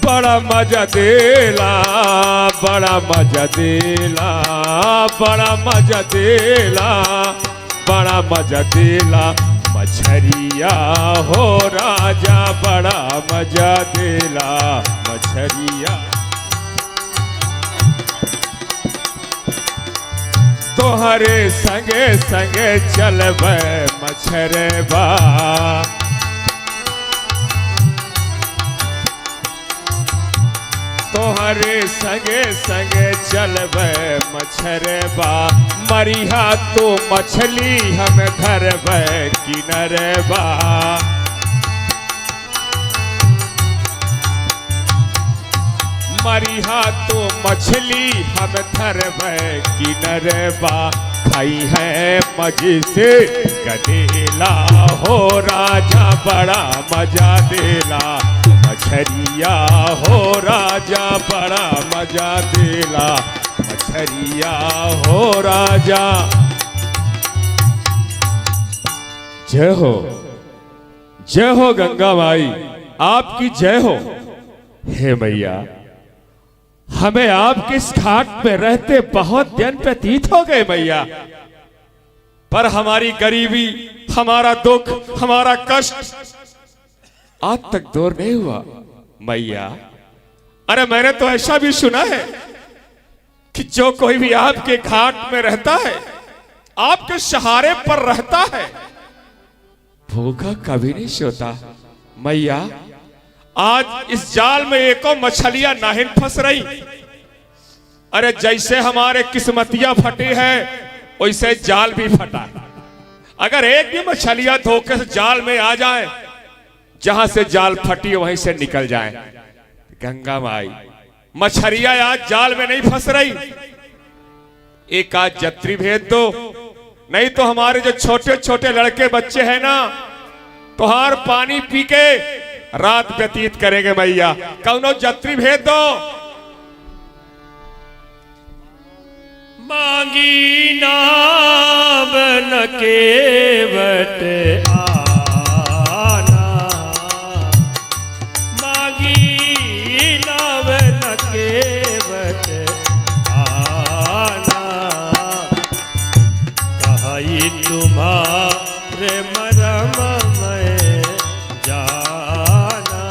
बड़ा मजा देला, बड़ा मजा देला, बड़ा मजा देला, बड़ा मजा देला मछरिया हो राजा, बड़ा मजा देला मछरिया। तोहरे संगे संगे चलबे मछरबा, तोहरे संगे संगे चलबे मछरबा। मरिहा तो मछली हम धरबे किनरबा, मरिहा तो मछली हम धरबे किनरबा। खाई है मजे से गदेला हो राजा, बड़ा मजा देला मछरिया हो राजा, बड़ा मजा देला मछरिया हो राजा। जय हो, जय हो गंगा माई, आपकी जय हो। हे मैया, हमें आपके इस घाट में रहते बहुत दिन व्यतीत हो गए मैया, पर हमारी गरीबी, हमारा दुख, हमारा कष्ट आज तक दूर नहीं हुआ मैया। अरे मैंने तो ऐसा भी सुना है कि जो कोई भी आपके घाट में रहता है, आपके सहारे पर रहता है, भूखा कभी नहीं सोता मैया। आज इस जाल में एको मछलियां नहीं फंस रही। अरे जैसे हमारे किस्मतियां फटी है वैसे जाल भी फटा। अगर एक भी मछलियां धोखे से जाल में आ जाए, जहां से जाल फटी वहीं से निकल जाए। गंगा माई, मछलियां आज जाल में नहीं फंस रही, एक आज जत्री भेज दो, नहीं तो हमारे जो छोटे छोटे लड़के बच्चे हैं ना, तोहार पानी पी के रात व्यतीत करेंगे मैया। कौनो जत्री भेज दो। मांगी नाम न केवट आना, मांगी नाम न केवट आना। कहाई तुम्हारे मरम में जाना,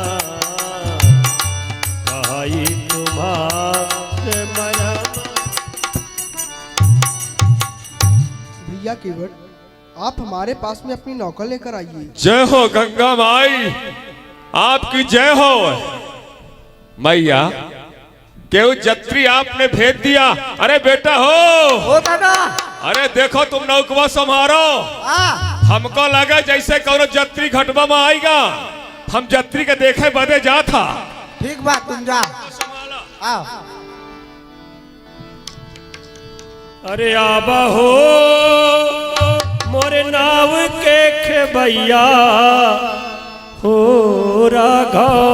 कहाई तुम्हारे मरम। भैया केवट, आप हमारे पास में अपनी नौकर लेकर आइए। जय हो गंगा माई, आपकी जय हो मैया। केहू जत्री आपने भेज दिया। अरे बेटा हो दादा। अरे देखो तुम नौकवा संभारो। हमको लगा जैसे कौनो जत्री घटवा में आएगा, हम जत्री के देखे बदे जा था। ठीक बात, तुम जा। आओ। अरे आबा हो मोरे नाव के खेबैया हो राघव,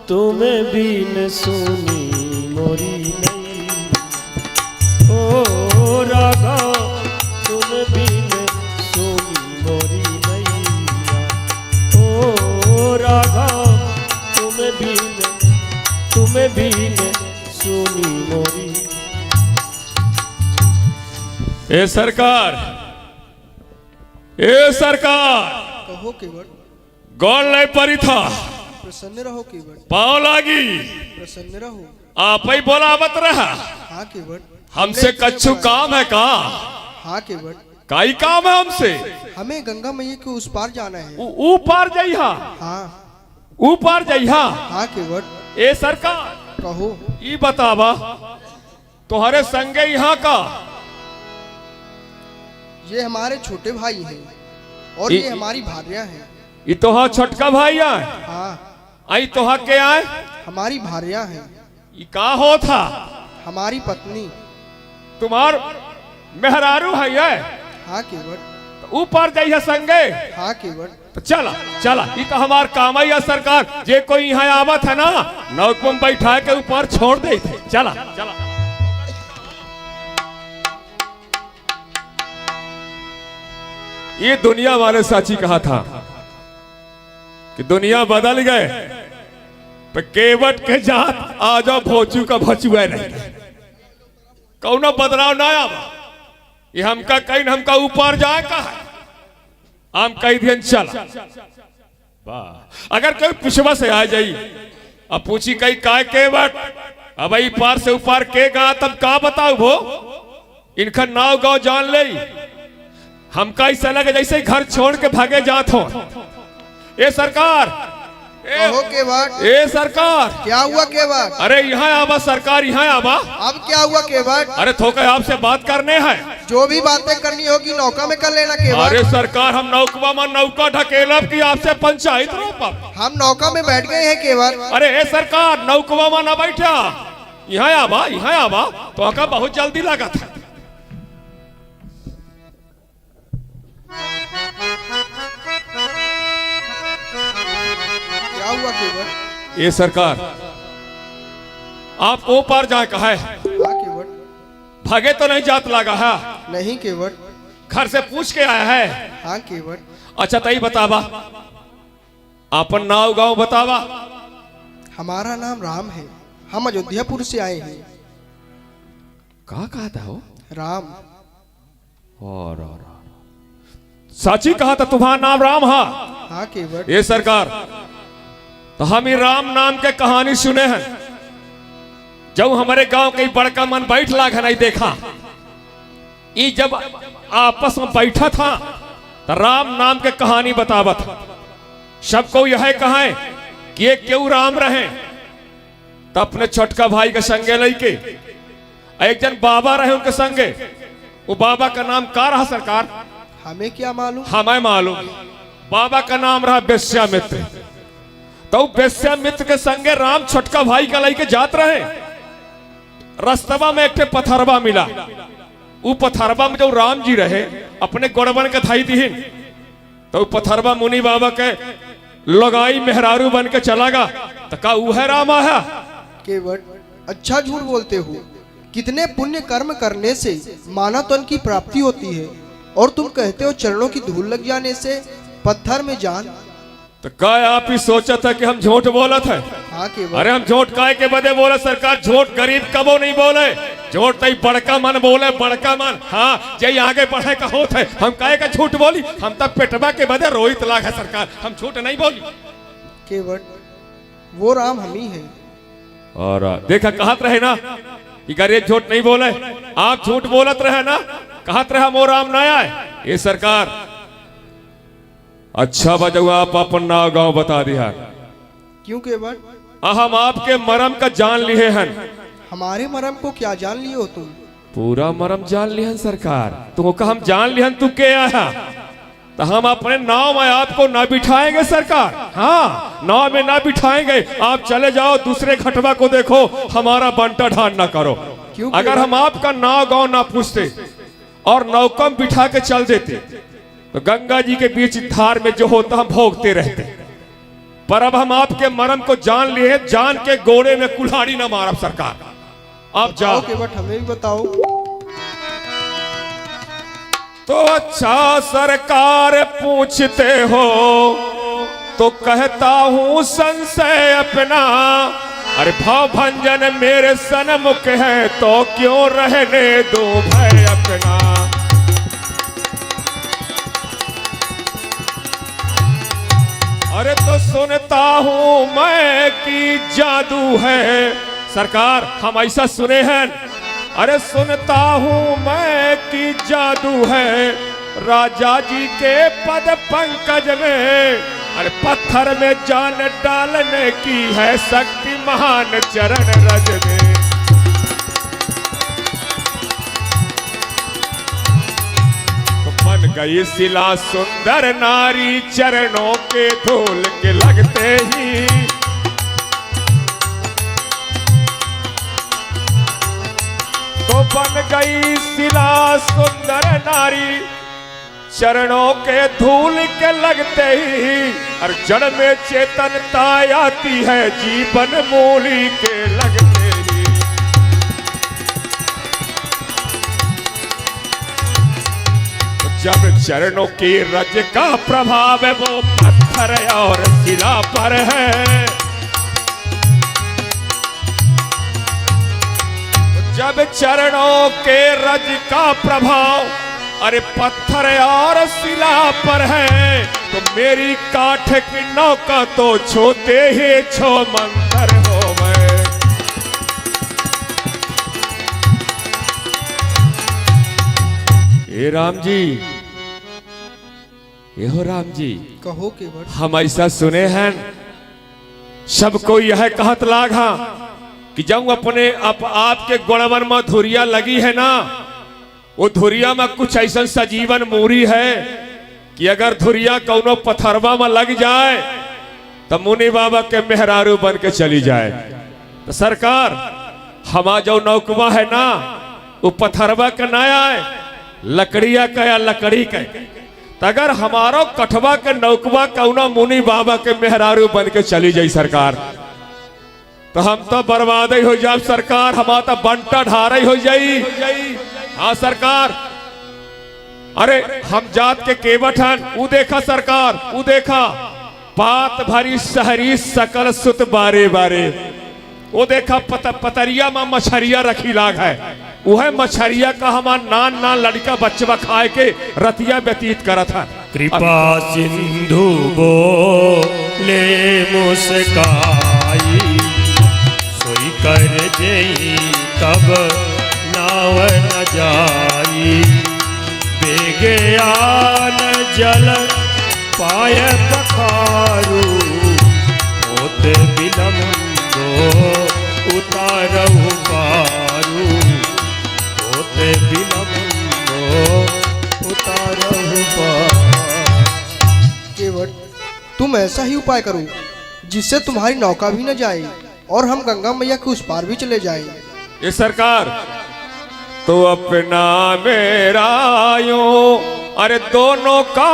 तुम्हें बीन सुनी मोरी नहीं हो राघव, तुम बीन सुनी मोरी नहीं हो राघव, तुम्हें बीन सुनी मोरी। ए सरकार, ए सरकार, कहो केवट। गौर नहीं पड़ी था। प्रसन्न रहो केवट। पाँव लागी। प्रसन्न रहो। आप ही बोलावत रहा। हाँ केवट। हमसे कच्छु काम है का? हाँ केवट। काई काम है हमसे? हमें गंगा मैया के उस पार जाना है। ऊपर जइहा। हाँ। ऊपर जइहा। हाँ केवट। ए सरकार, कहो। ई बतावा तुम्हारे संगे यहाँ का? ये हमारे छोटे भाई हैं और ये हमारी भार्या हैं। ये तोहा छोटका भाई है? हाँ। आई तोहा के आए? हमारी भार्या हैं। ये का हो था? हमारी पत्नी। तुम्हार मेहरारू है? हाँ केवट। तो ऊपर जाइए संगे। हाँ केवट। तो चला चला, ये तो हमार काम है सरकार। जे कोई यहाँ आवत है ना, नौको में बैठा के ऊपर छोड़ दे थे। चला चला। ये दुनिया वाले साची कहा था कि दुनिया बदल गए, पे केवट के जात आ जाओ भोजू का भचुआ नहीं कौनो बदलाव ना आवा। ये हमका कहीं हमका ऊपर जाए का है हम कई दिन चला वाह। अगर कोई पिछवा से आ जाई अब पूछी कई काय केवट अब ई पार से ऊपर के गा तब का बताओ वो इनका नाव गाँव जान ले हमका ऐसा लगे जैसे घर छोड़ के भागे जात हो। ए सरकार कहो केवट, ए सरकार क्या हुआ केवट? अरे यहाँ आवा सरकार यहाँ आवा। अब क्या हुआ केवट? अरे थोके आपसे बात करने हैं। जो भी बातें करनी होगी नौका में कर लेना केवट। अरे सरकार हम नौकवा में नौका ढकेलब की आपसे पंचायत रोप हम नौका में बैठ गए हैं केवट। अरे ए सरकार नौकवा में ना बैठा यहाँ आवा तो आका बहुत जल्दी लगा था। क्या हुआ केवट? ये सरकार आप ओ पार जाए कहा है हाँ केवट। भागे तो नहीं जात लगा है नहीं केवट। घर से पूछ के आया है। हाँ केवट। अच्छा तई बतावा अपन नाव गांव बतावा। हमारा नाम राम है, हम अयोध्यापुर से आए हैं। कहा कहा था वो राम। और साची कहा था तुम्हारा नाम राम। हाँ केवट। ये सरकार तो हम ही राम नाम के कहानी सुने हैं जब हमारे गांव के बड़का मन बैठ लाग नहीं देखा ये जब आपस में बैठा था तो राम नाम के कहानी बतावत सबको यह कहा कि ये क्यों राम रहे तो अपने छोटका भाई के संगे लेके एक जन बाबा रहे उनके संगे वो बाबा का नाम का रहा सरकार? हमें क्या मालूम? हमें मालूम बाबा का नाम रहा वेश्यामित्र। तो वेश्यामित्र के संगे राम छोटका भाई का लेके जात रहे। रास्ता में एक पथरवा मिला। वो पथरवा में जो राम जी रहे अपने गोड़बन के थाई दीन तो पथरवा मुनि बाबा के लगाई मेहरारू बन के चला गा तो का वो है राम आया। केवट अच्छा झूठ बोलते हो। कितने पुण्य कर्म करने से मानव तन की प्राप्ति होती है और तुम कहते हो चरणों की धूल लग जाने से पत्थर में जान। तो काय आप ही सोचा था कि हम झूठ बोला था? हाँ केवट। अरे हम झूठ काय के बदे बोले सरकार? झूठ गरीब कबो नहीं बोले, झूठ तई बड़का मन बोले बड़का मन। हाँ जय आगे बढ़े का होत है हम काय का झूठ बोली? हम तब पेटवा के बदे रोहित लाग है सरकार, हम झूठ नहीं बोली। केवट वो राम हम ही है। और देखा कहत रहे ना कि गरीब झूठ नहीं बोले, आप झूठ बोलत रहे ना, कहत रहे मोर राम ना आए। ये सरकार अच्छा बजाऊ आप अपन नाव गांव बता दिया। क्यों केवट? हम आपके मरम का जान लिए हैं। हमारे मरम को क्या जान लिए हो तुम? पूरा मरम जान लिहन सरकार। तो का हम जान लिहन तू के आया तो हम अपने नाव में आपको ना बिठाएंगे सरकार। हाँ नाव में ना बिठाएंगे, आप चले जाओ दूसरे घटवा को देखो, हमारा बंटा ढान ना करो। अगर हम आपका नाव गांव ना पूछते और नौकम बिठा के चल देते तो गंगा जी के बीच धार में जो होता हम भोगते रहते। पर अब हम आपके मरम को जान लिए, जान के गोड़े में कुल्हाड़ी ना मारब सरकार। आप जाओ केवट हमें भी बताओ। तो अच्छा सरकार पूछते हो तो कहता हूं संशय अपना। अरे भाव भंजन मेरे सन्मुख है तो क्यों रहने दो भय अपना। अरे तो सुनता हूं मैं कि जादू है सरकार, हम ऐसा सुने हैं। अरे सुनता हूं मैं कि जादू है राजा जी के पद पंकज में। अरे पत्थर में जान डालने की है शक्ति महान चरण रज में। तो बन गई शिला सुंदर नारी चरणों के धूल के लगते ही। तो बन गई शिला सुंदर नारी चरणों के धूल के लगते ही। और जड़ में चेतनता आती है जीवन मूली के लगते ही। तो जब चरणों की रज का प्रभाव वो पत्थर और शिला पर है। जब चरणों के रज का प्रभाव अरे पत्थर और शिला पर है, तो मेरी काठ की नौका तो छोटे ही छो मंतर हो गए। ये राम जी, ये हो राम जी, कहो केवट। हम ऐसा सुने हैं सबको यह कहत लागा कि जब अपने आपके गुणवन में धुरिया लगी है ना, वो धुरिया में कुछ ऐसा सजीवन मूरी है कि अगर धुरिया कौनो पथरवा में लग जाए तो मुनि बाबा के मेहरारू बन के चली जाए। तो सरकार हमा जो नौकवा है ना, वो पथरवा का ना आए, लकड़िया का या लकड़ी का। तो अगर हमारो कठवा के नौकवा कौनो मुनि बाबा के मेहरारू बन के चली जाई सरकार, तो हम तो बर्बाद ही हो जाए सरकार, हमारा तो बंटा ढारा हो जाई। हाँ सरकार, अरे हम जात के केवट हन, वो देखा सरकार, वो देखा पात भरी शहरी सकल सुत बारे बारे, वो देखा पतरिया में मछरिया रखी लाग है, वह मछरिया का हमार नान नान लड़का बच्चा खाए के रतिया व्यतीत करत है। कृपा सिंधु बोले मुस्काई, सोई कर जई तब नाव न जाई, बेगयान जल पाय पखारू, होत विलम्बो उतारहु पारू, होत विलम्बो उतारहु पारू। केवट, तुम ऐसा ही उपाय करो जिससे तुम्हारी नौका भी न जाए और हम गंगा मैया के उस पार भी चले जाएं। ये सरकार तो अपना मेरा यो, अरे दोनों का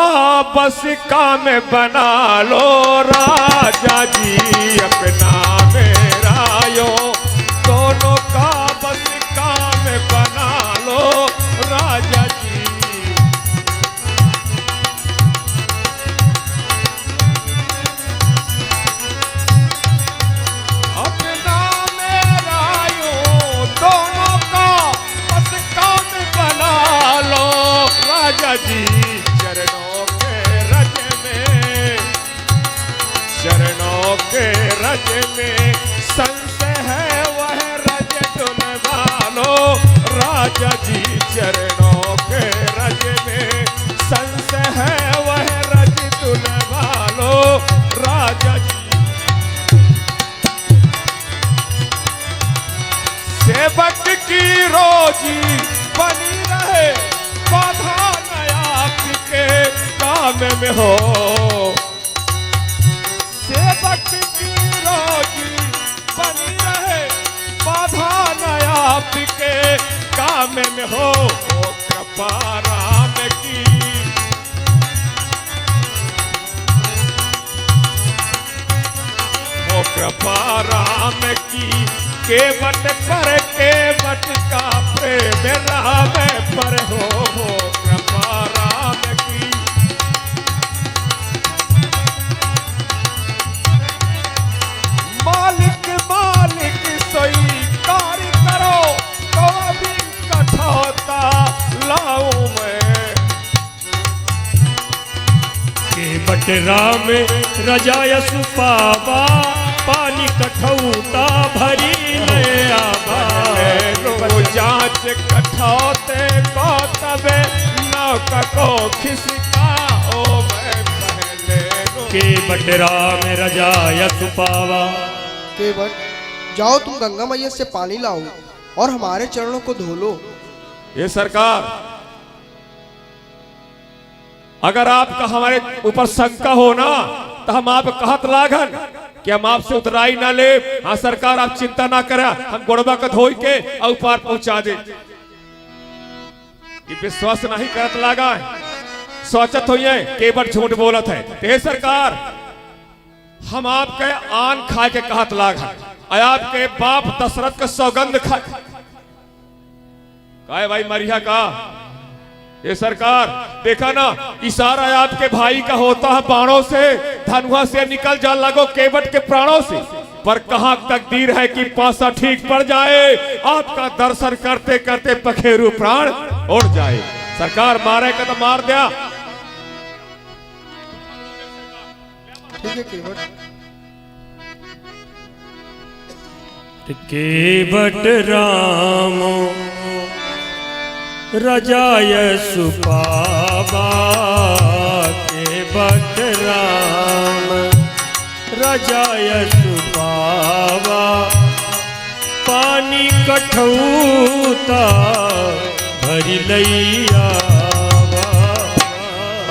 बस काम बना लो राजा जी, अपना मेरा यो, दोनों का बस काम बना लो राजा जी। अपना मेरा यो, दोनों का बस काम बना लो राजा जी, चरणों के रज में, चरणों के रज में संशय है वह रज डुलवा लो राजा जी, चरणों के रज में संशय है वह रज डुलवा लो राजा जी। सेवक की रोजी बनी रहे, बाधा नया के काम में हो, सेवक की रोजी बनी रहे, बाधा नया के काम में हो, कृपा राम की, ओ कृपा राम की, केवट पर केवट का प्रेम राम पर हो, कृपा राम की। मालिक मालिक सोई कार्य करो, तो भी कठौता लाऊं मैं। केवट राम रजायस पावा, पानी कठौता भरी ले आवा। जांच कठौते को तबे नौका को खिसकाओ मैं पहले। केवट राम रजायस पावा। केवट, जाओ तुम गंगा मैया से पानी लाओ और हमारे चरणों को धो लो। ये सरकार, अगर आपका हमारे ऊपर शंका हो ना, तो हम आप कहत लागन कि हम आपसे उतराई ना ले। हाँ सरकार, आप चिंता ना करा, हम गोड़बा का धोई के और पार पहुंचा दे। कि विश्वास नहीं करत लागा, सोचत हो केवट झूठ बोलत है। ते सरकार, हम आपके आन खा के कहत लागा, आपके बाप दशरथ का सौगंध खा काय भाई मरिया का। ये सरकार देखा ना, इशारा आपके भाई का होता है बाणों से, धनुआ से निकल जा लगो केवट के प्राणों से। पर कहां तकदीर है कि पासा ठीक पड़ जाए, आपका दर्शन करते करते पखेरु प्राण उड़ जाए। सरकार मारे का तो मार दिया। ठीक है केवट। केवट राम रजाय सुपावा, केवट राम रजाय सुपावा, पानी कठौता भरी लैया।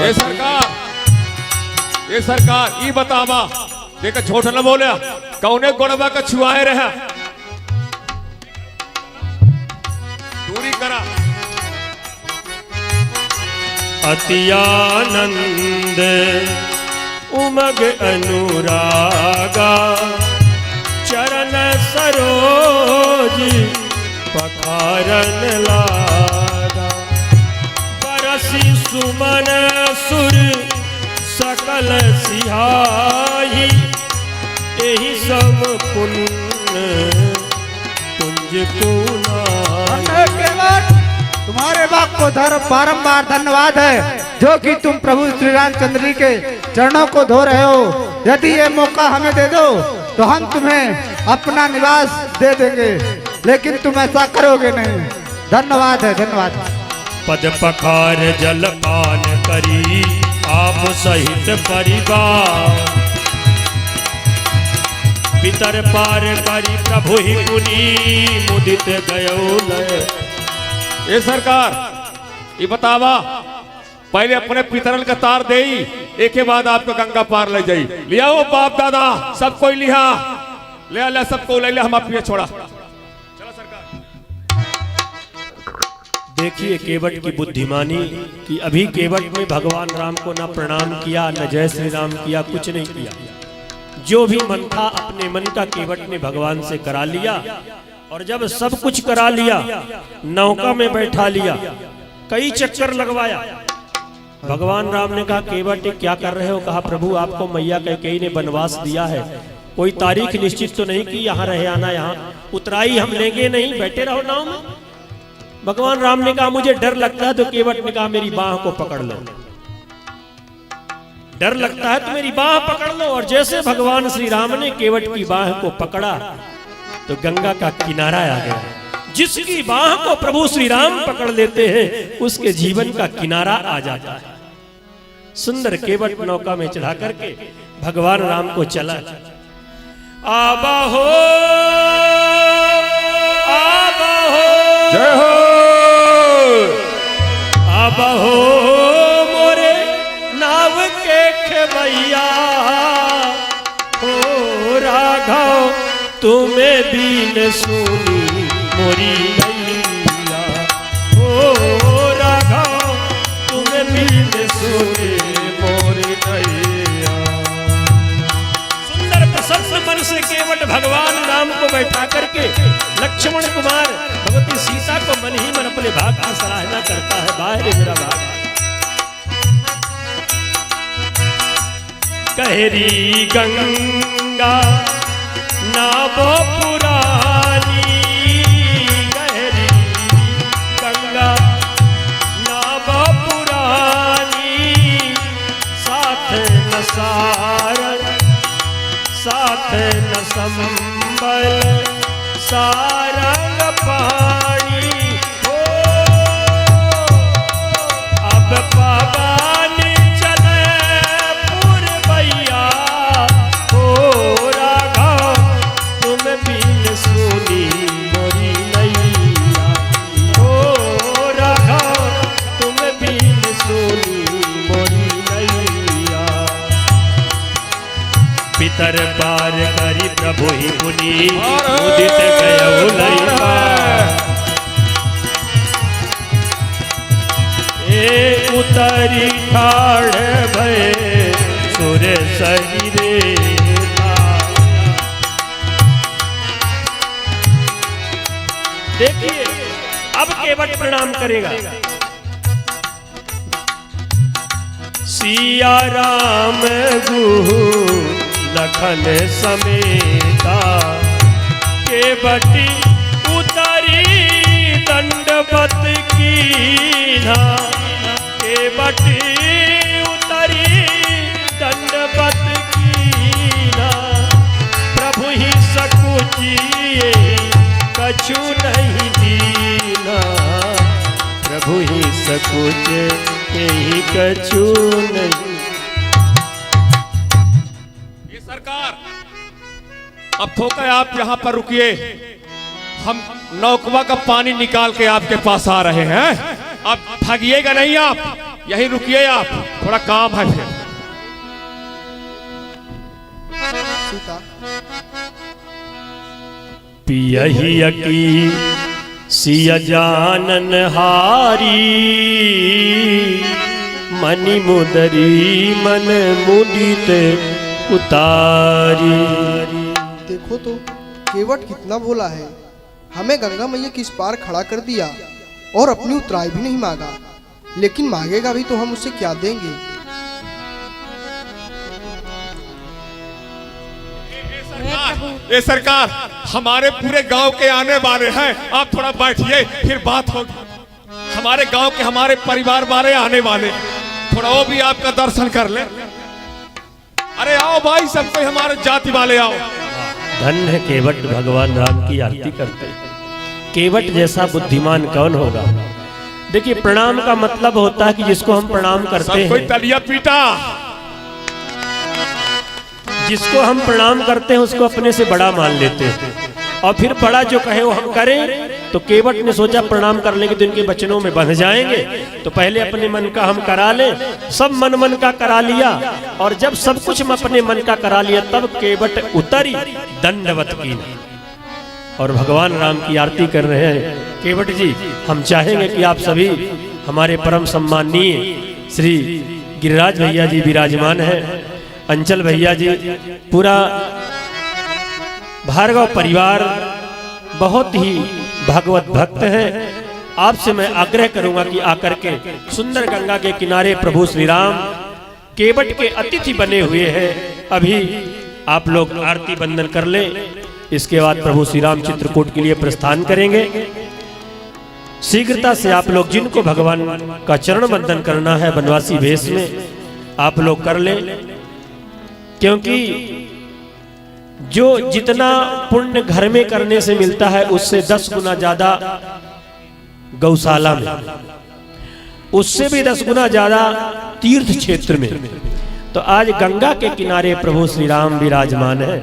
ये सरकार ई बतावा, देख झूठ न बोलिया, कौने गोड़वा का छुआए रहा, दूरी करा। अति आनंद उमग अनुरागा, चरण सरोज पखारन लागा, बरसी सुमन सुर सकल सिहाई, यही सब पुण्य कुंज को केवट, तुम्हारे बाप को बारंबार धन्यवाद है जो कि तुम प्रभु श्री रामचंद्र जी के चरणों को धो रहे हो। यदि ये मौका हमें दे दो तो हम तुम्हें अपना निवास दे देंगे, लेकिन तुम ऐसा करोगे नहीं। धन्यवाद है, धन्यवाद। पद पखार जलपान करी आप सहित परिवार, पितर पार करी प्रभु ही मुनि मुदित गयो लय। ये सरकार ये बतावा, पहले अपने पितरन का तार दे, एक के बाद आपको गंगा पार ले जाई। लिया वो बाप दादा सब कोई लिया, ले ले सबको ले ले, हम आप ये छोड़ा। चलो सरकार। देखिए केवट की बुद्धिमानी कि अभी केवट ने भगवान राम को ना प्रणाम किया, न जय श्री राम किया, कुछ नहीं किया। जो भी मन था अपने मन का केवट ने भगवान से करा लिया, और जब सब कुछ करा लिया नौका में बैठा लिया, कई चक्कर लगवाया। भगवान राम ने कहा केवट क्या कर रहे हो? कहा प्रभु आपको मैया कैकेयी ने वनवास दिया है, कोई तारीख निश्चित तो नहीं कि यहाँ रहे आना, यहाँ उतराई हम लेंगे नहीं, बैठे रहो नाव में। भगवान राम ने कहा मुझे डर लगता है, तो केवट ने कहा मेरी बाह को पकड़ लो। डर लगता है तो मेरी बाह पकड़ लो। और जैसे भगवान श्री राम ने केवट की बाह को पकड़ा तो गंगा का किनारा आ गया। जिसकी बाह को प्रभु श्री राम पकड़ लेते हैं उसके जीवन का किनारा आ जाता है। सुंदर केवट नौका में चढ़ा करके भगवान राम को चला। आबा हो जय हो, आबा हो मोरे नाव के खेवैया, हो राघव तुम्हें बीन सुनी मोरी नैया, हो राघव तुम्हें बीन सुनी मोरी नैया। सुंदर प्रसन्न मन से केवट भगवान राम को बैठा करके लक्ष्मण कुमार भगवती सीता को मन ही मन अपने भाग की सराहना करता है। बाहर मेरा भाग कहरी गंगा नावो पुरानी, गहरी गंगा नावो पुरानी, साथ न सारन साथ न संबल सारंग पानी, हो अब पवन चले पुरवैया, हो राघव तुम बीन सुनी मोरी नैया, हो राघव तुम बीन सुनी मोरी नैया। पितर पार करी प्रभु ही मुनि मुदित गयो लैया, ए उतरी ठाड़ भय सुर सगिरे। देखिए अब केवट प्रणाम करेगा। सिया राम गुहु लखन समेता केवटी उतरी दंडवत कीन्हा केवटी उतरी दंडवत कीन्हा प्रभु ही सकुचिए कछु नहीं दीना प्रभु ही सकुच यही कछु नहीं। ये सरकार अब थोका आप यहाँ पर रुकिए, हम नौकवा का पानी निकाल के आपके पास आ रहे हैं। अब भागिएगा नहीं, आप यहीं रुकिए, आप थोड़ा काम है फिर। सीता पियही की सिया जानन हारी मणि मुदरी मन मुदित उतारी। देखो तो केवट कितना भोला है, हमें गंगा मैया किस पार खड़ा कर दिया और अपनी उतराई भी नहीं मांगा। लेकिन मांगेगा भी तो हम उसे क्या देंगे। ये सरकार हमारे पूरे गांव के आने वाले हैं, आप थोड़ा बैठिए फिर बात होगी। हमारे गांव के हमारे परिवार वाले आने वाले, थोड़ा वो भी आपका दर्शन कर ले। अरे आओ भाई, सब कोई हमारे जाति वाले आओ। धन्य केवट भगवान राम की आरती करते। केवट जैसा बुद्धिमान कौन होगा। देखिए प्रणाम का मतलब होता है कि जिसको हम प्रणाम करते सब कोई हैं, तलिया पीटा। जिसको हम प्रणाम करते हैं उसको अपने से बड़ा मान लेते हैं और फिर बड़ा जो कहे वो हम करें। तो केवट ने सोचा प्रणाम कर लेंगे तो इनके वचनों में बंध जाएंगे, तो पहले अपने मन का हम करा लें। सब मन का करा लिया और जब सब कुछ हम अपने मन का करा लिया तब केवट उतरी दंडवत की और भगवान राम की आरती कर रहे हैं। केवट जी, हम चाहेंगे कि आप सभी हमारे परम सम्माननीय श्री गिरिराज भैया जी विराजमान है, अंचल भैया जी, पूरा भार्गव परिवार बहुत ही भागवत भक्त है। आपसे मैं आग्रह करूंगा कि आकर के सुंदर गंगा के किनारे प्रभु श्री राम केवट के अतिथि बने हुए हैं। अभी आप लोग आरती बंदन कर लें, इसके बाद प्रभु श्री राम चित्रकूट के लिए प्रस्थान करेंगे। शीघ्रता से आप लोग जिनको भगवान का चरण बंदन करना है वनवासी वेश में, आप लोग कर लें, क्योंकि जो जितना पुण्य घर में करने से मिलता है उससे 10 गुना ज्यादा गौशाला में, उससे भी 10 गुना ज्यादा तीर्थ क्षेत्र में। तो आज गंगा के किनारे प्रभु श्री राम विराजमान है।